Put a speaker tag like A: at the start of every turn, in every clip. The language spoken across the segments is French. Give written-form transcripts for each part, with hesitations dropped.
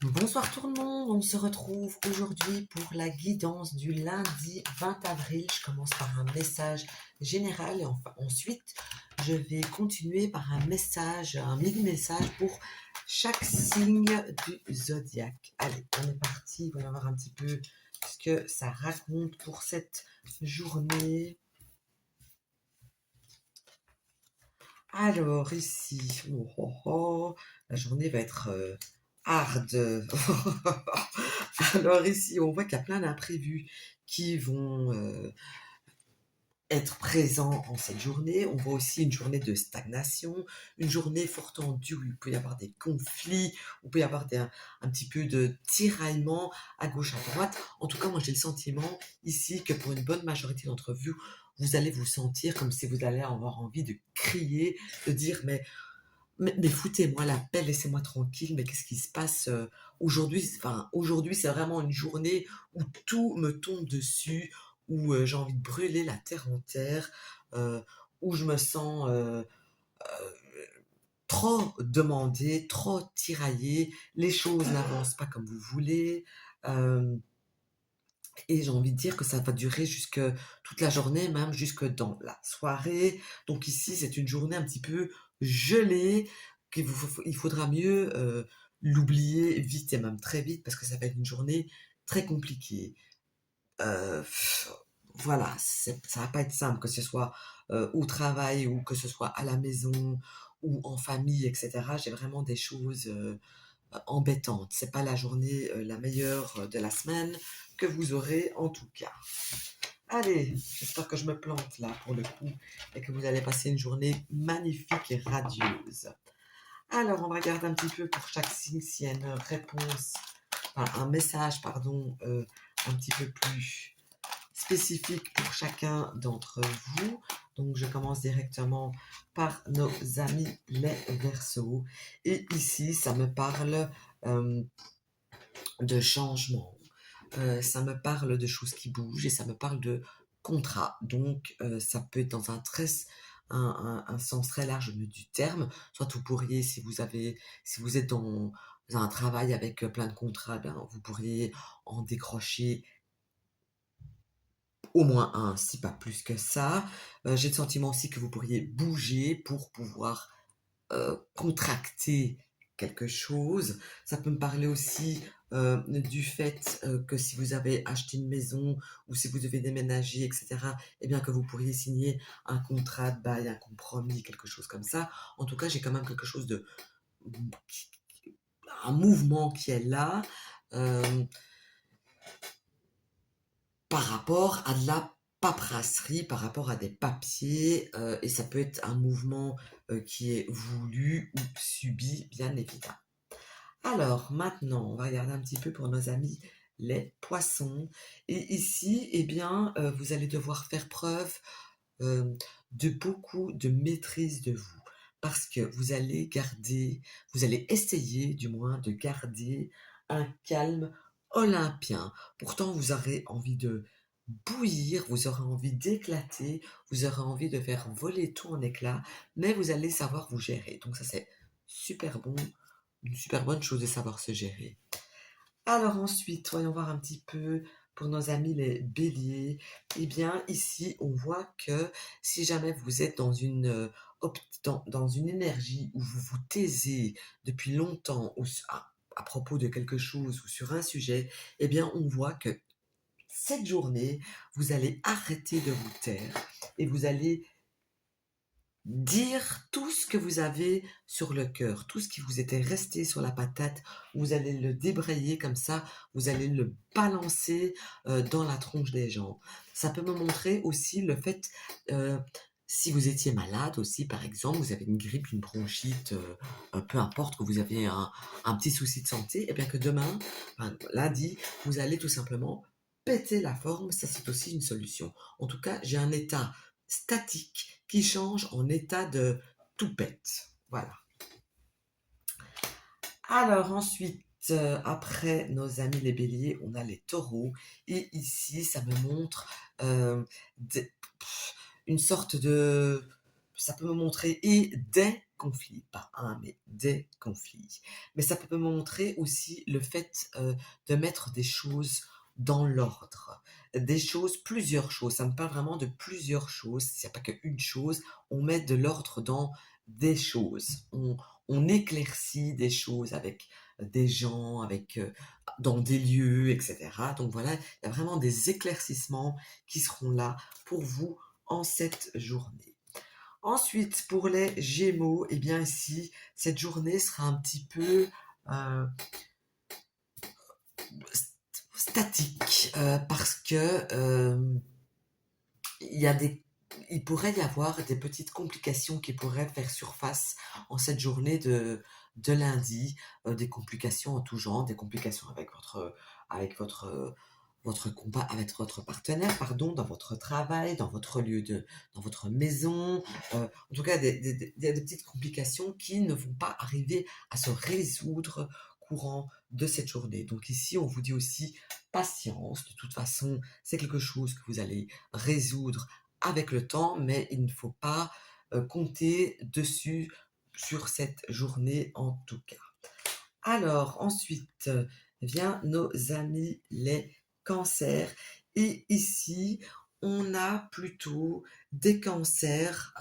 A: Bonsoir tout le monde, on se retrouve aujourd'hui pour la guidance du lundi 20 avril. Je commence par un message général et ensuite je vais continuer par un mini-message pour chaque signe du zodiaque. Allez, on est parti, on va voir un petit peu ce que ça raconte pour cette journée. Alors ici, la journée va être hard. Alors ici, on voit qu'il y a plein d'imprévus qui vont être présents en cette journée. On voit aussi une journée de stagnation, une journée fort tendue où il peut y avoir des conflits, où il peut y avoir un petit peu de tiraillement à gauche, à droite. En tout cas, moi j'ai le sentiment ici que pour une bonne majorité d'entre vous, vous allez vous sentir comme si vous allez avoir envie de crier, de dire mais foutez-moi la paix, laissez-moi tranquille, mais qu'est-ce qui se passe aujourd'hui? Enfin, aujourd'hui, c'est vraiment une journée où tout me tombe dessus, où j'ai envie de brûler la terre en terre, euh, où je me sens trop demandée, trop tiraillée, les choses n'avancent pas comme vous voulez. euh, et j'ai envie de dire que ça va durer jusque toute la journée, même jusque dans la soirée. Donc ici, c'est une journée un petit peu gelée, il faudra mieux l'oublier vite et même très vite parce que ça va être une journée très compliquée. Euh, voilà, ça va pas être simple, que ce soit au travail ou que ce soit à la maison ou en famille, etc. J'ai vraiment des choses embêtante. C'est pas la journée la meilleure de la semaine que vous aurez en tout cas. Allez, j'espère que je me plante là pour le coup et que vous allez passer une journée magnifique et radieuse. Alors, on va regarder un petit peu pour chaque signe s'il y a une réponse, enfin, un message, pardon, un petit peu plus spécifique pour chacun d'entre vous. Donc, je commence directement par nos amis les Verseaux. Et ici, ça me parle euh, de changement. Ça me parle de choses qui bougent et ça me parle de contrat. Donc, ça peut être dans un sens très large du terme. Soit vous pourriez, si vous êtes dans un travail avec plein de contrats, ben, vous pourriez en décrocher au moins un, si pas plus que ça. J'ai le sentiment aussi que vous pourriez bouger pour pouvoir contracter quelque chose. Ça peut me parler aussi du fait que si vous avez acheté une maison ou si vous devez déménager, etc., eh bien que vous pourriez signer un contrat de bail, un compromis, quelque chose comme ça. En tout cas, j'ai quand même quelque chose de... un mouvement qui est là euh, par rapport à de la paperasserie, par rapport à des papiers, et ça peut être un mouvement qui est voulu ou subi, bien évidemment. Alors, maintenant, on va regarder un petit peu pour nos amis les poissons. Et ici, eh bien, vous allez devoir faire preuve euh, de beaucoup de maîtrise de vous. Parce que vous allez essayer du moins de garder un calme olympien. Pourtant, vous aurez envie de bouillir, vous aurez envie d'éclater, vous aurez envie de faire voler tout en éclats, mais vous allez savoir vous gérer. Donc ça, c'est super bon, une super bonne chose de savoir se gérer. Alors ensuite, voyons voir un petit peu pour nos amis les béliers. Eh bien, ici, on voit que si jamais vous êtes dans dans une énergie où vous vous taisez depuis longtemps à propos de quelque chose ou sur un sujet, eh bien, on voit que cette journée, vous allez arrêter de vous taire et vous allez dire tout ce que vous avez sur le cœur, tout ce qui vous était resté sur la patate, vous allez le débrayer comme ça, vous allez le balancer dans la tronche des gens. Ça peut me montrer aussi le fait, si vous étiez malade aussi, par exemple, vous avez une grippe, une bronchite, peu importe que vous avez un petit souci de santé, et bien que demain, enfin, lundi, vous allez tout simplement péter la forme, ça c'est aussi une solution. En tout cas, j'ai un état statique qui change en état de tout pète. Voilà. Alors ensuite, après nos amis les béliers, on a les taureaux. Et ici, ça me montre euh, une sorte de ça peut me montrer et des conflits, pas un, mais des conflits. Mais ça peut me montrer aussi le fait de mettre des choses dans l'ordre. Des choses, plusieurs choses. Ça me parle vraiment de plusieurs choses. S'il n'y a pas qu'une chose, on met de l'ordre dans des choses. On éclaircit des choses avec des gens, avec dans des lieux, etc. Donc voilà, il y a vraiment des éclaircissements qui seront là pour vous en cette journée. Ensuite, pour les Gémeaux, eh bien ici, cette journée sera un petit peu euh, statique parce que il y a des il pourrait y avoir des petites complications qui pourraient faire surface en cette journée de lundi, des complications en tout genre, des complications avec avec votre partenaire, pardon, dans votre travail, dans votre maison. En tout cas, il y a des petites complications qui ne vont pas arriver à se résoudre courant de cette journée. Donc ici, on vous dit aussi patience. De toute façon, c'est quelque chose que vous allez résoudre avec le temps, mais il ne faut pas compter dessus sur cette journée en tout cas. Alors, ensuite, vient nos amis les cancers. Et ici, on a plutôt des cancers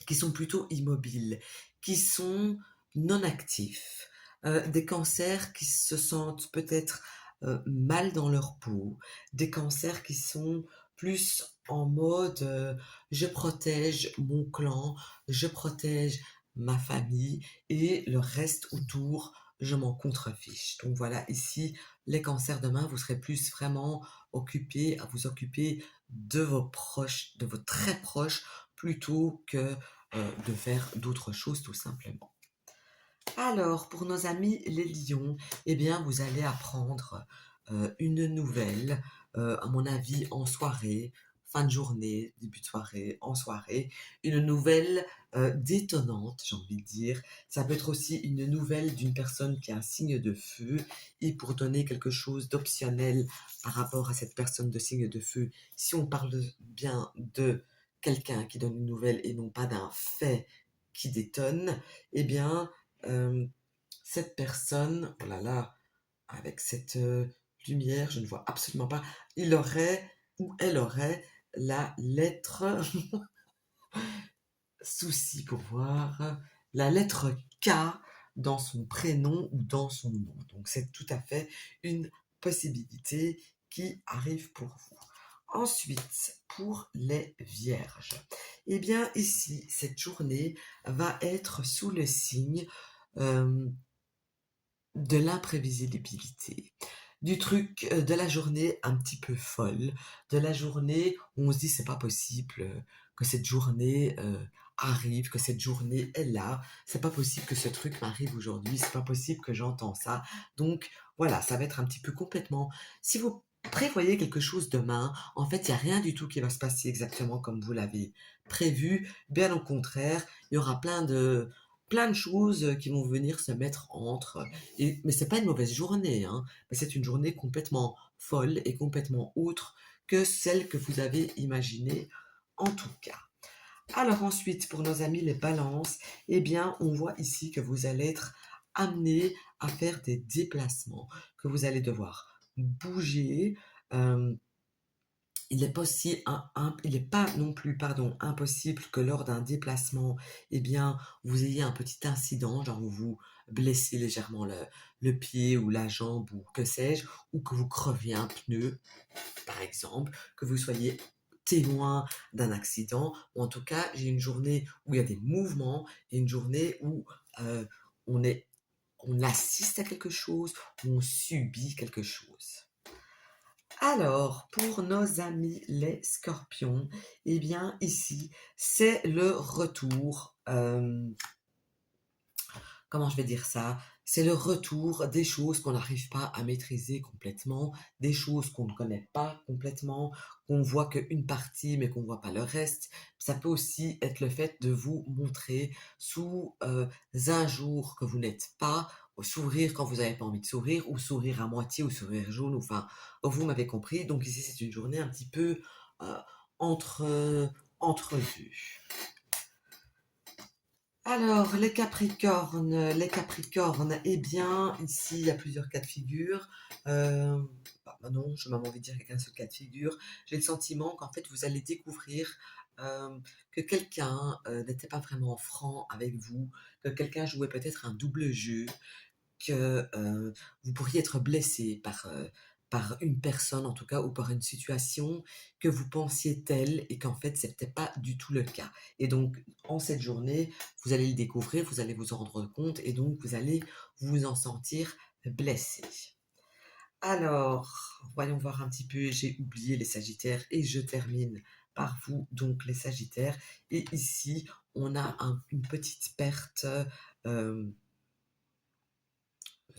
A: qui sont plutôt immobiles, qui sont non actifs, des cancers qui se sentent peut-être mal dans leur peau, des cancers qui sont plus en mode je protège mon clan, je protège ma famille et le reste autour, je m'en contrefiche. Donc voilà, ici, les cancers demain, vous serez plus vraiment occupés à vous occuper de vos proches, de vos très proches, plutôt que de faire d'autres choses tout simplement. Alors, pour nos amis les lions, eh bien, vous allez apprendre une nouvelle, à mon avis, en soirée, fin de journée, début de soirée, en soirée, une nouvelle détonnante, j'ai envie de dire. Ça peut être aussi une nouvelle d'une personne qui a un signe de feu, et pour donner quelque chose d'optionnel par rapport à cette personne de signe de feu, si on parle bien de quelqu'un qui donne une nouvelle et non pas d'un fait qui détonne, eh bien, euh, cette personne, oh là là, avec cette lumière, je ne vois absolument pas, il aurait ou elle aurait la lettre, souci pour voir, la lettre K dans son prénom ou dans son nom. Donc c'est tout à fait une possibilité qui arrive pour vous. Ensuite, pour les vierges, eh bien ici, cette journée va être sous le signe euh, de l'imprévisibilité, du truc de la journée un petit peu folle, de la journée où on se dit c'est pas possible que cette journée arrive, que cette journée est là, c'est pas possible que ce truc m'arrive aujourd'hui, c'est pas possible que j'entends ça. Donc voilà, ça va être un petit peu complètement. Si vous prévoyez quelque chose demain, en fait, il n'y a rien du tout qui va se passer exactement comme vous l'avez prévu. Bien au contraire, il y aura plein de choses qui vont venir se mettre entre. Mais c'est pas une mauvaise journée, hein, mais c'est une journée complètement folle et complètement autre que celle que vous avez imaginée en tout cas. Alors ensuite, pour nos amis les balances, eh bien, on voit ici que vous allez être amené à faire des déplacements, que vous allez devoir bouger. euh, il n'est pas non plus, pardon, impossible que lors d'un déplacement, eh bien, vous ayez un petit incident, genre vous vous blessez légèrement le pied ou la jambe ou que sais-je, ou que vous creviez un pneu, par exemple, que vous soyez témoin d'un accident, ou en tout cas, j'ai une journée où il y a des mouvements, et une journée où euh, on est, on assiste à quelque chose, où on subit quelque chose. Alors, pour nos amis les scorpions, eh bien ici, c'est le retour, comment je vais dire ça? C'est le retour des choses qu'on n'arrive pas à maîtriser complètement, des choses qu'on ne connaît pas complètement, qu'on voit qu'une partie mais qu'on ne voit pas le reste. Ça peut aussi être le fait de vous montrer sous un jour que vous n'êtes pas, ou sourire quand vous n'avez pas envie de sourire, ou sourire à moitié, ou sourire jaune, enfin, vous m'avez compris. Donc ici, c'est une journée un petit peu euh, entre entre deux. Alors, les Capricornes, eh bien, ici, il y a plusieurs cas de figure. Euh, non, je m'avais envie de dire qu'il y a qu'un seul cas de figure. J'ai le sentiment qu'en fait, vous allez découvrir que quelqu'un n'était pas vraiment franc avec vous, que quelqu'un jouait peut-être un double jeu, que vous pourriez être blessé par une personne, en tout cas, ou par une situation que vous pensiez telle et qu'en fait, c'était pas du tout le cas. Et donc, en cette journée, vous allez le découvrir, vous allez vous en rendre compte et donc vous allez vous en sentir blessé. Alors, voyons voir un petit peu, j'ai oublié les Sagittaires et je termine par vous, donc les Sagittaires. Et ici, on a une petite perte euh,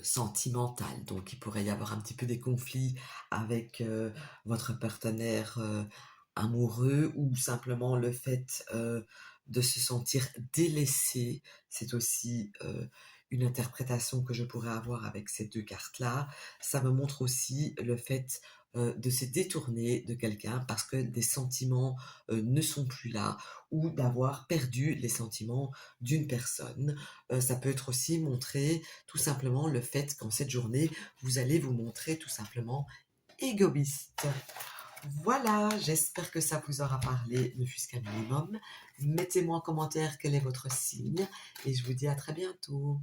A: sentimentale. Donc, il pourrait y avoir un petit peu des conflits avec votre partenaire amoureux ou simplement le fait de se sentir délaissé. C'est aussi une interprétation que je pourrais avoir avec ces deux cartes-là. Ça me montre aussi le fait de se détourner de quelqu'un parce que des sentiments ne sont plus là ou d'avoir perdu les sentiments d'une personne. Ça peut être aussi montrer tout simplement le fait qu'en cette journée, vous allez vous montrer tout simplement égoïste. Voilà, j'espère que ça vous aura parlé, ne fût-ce qu'un minimum. Mettez-moi en commentaire quel est votre signe et je vous dis à très bientôt.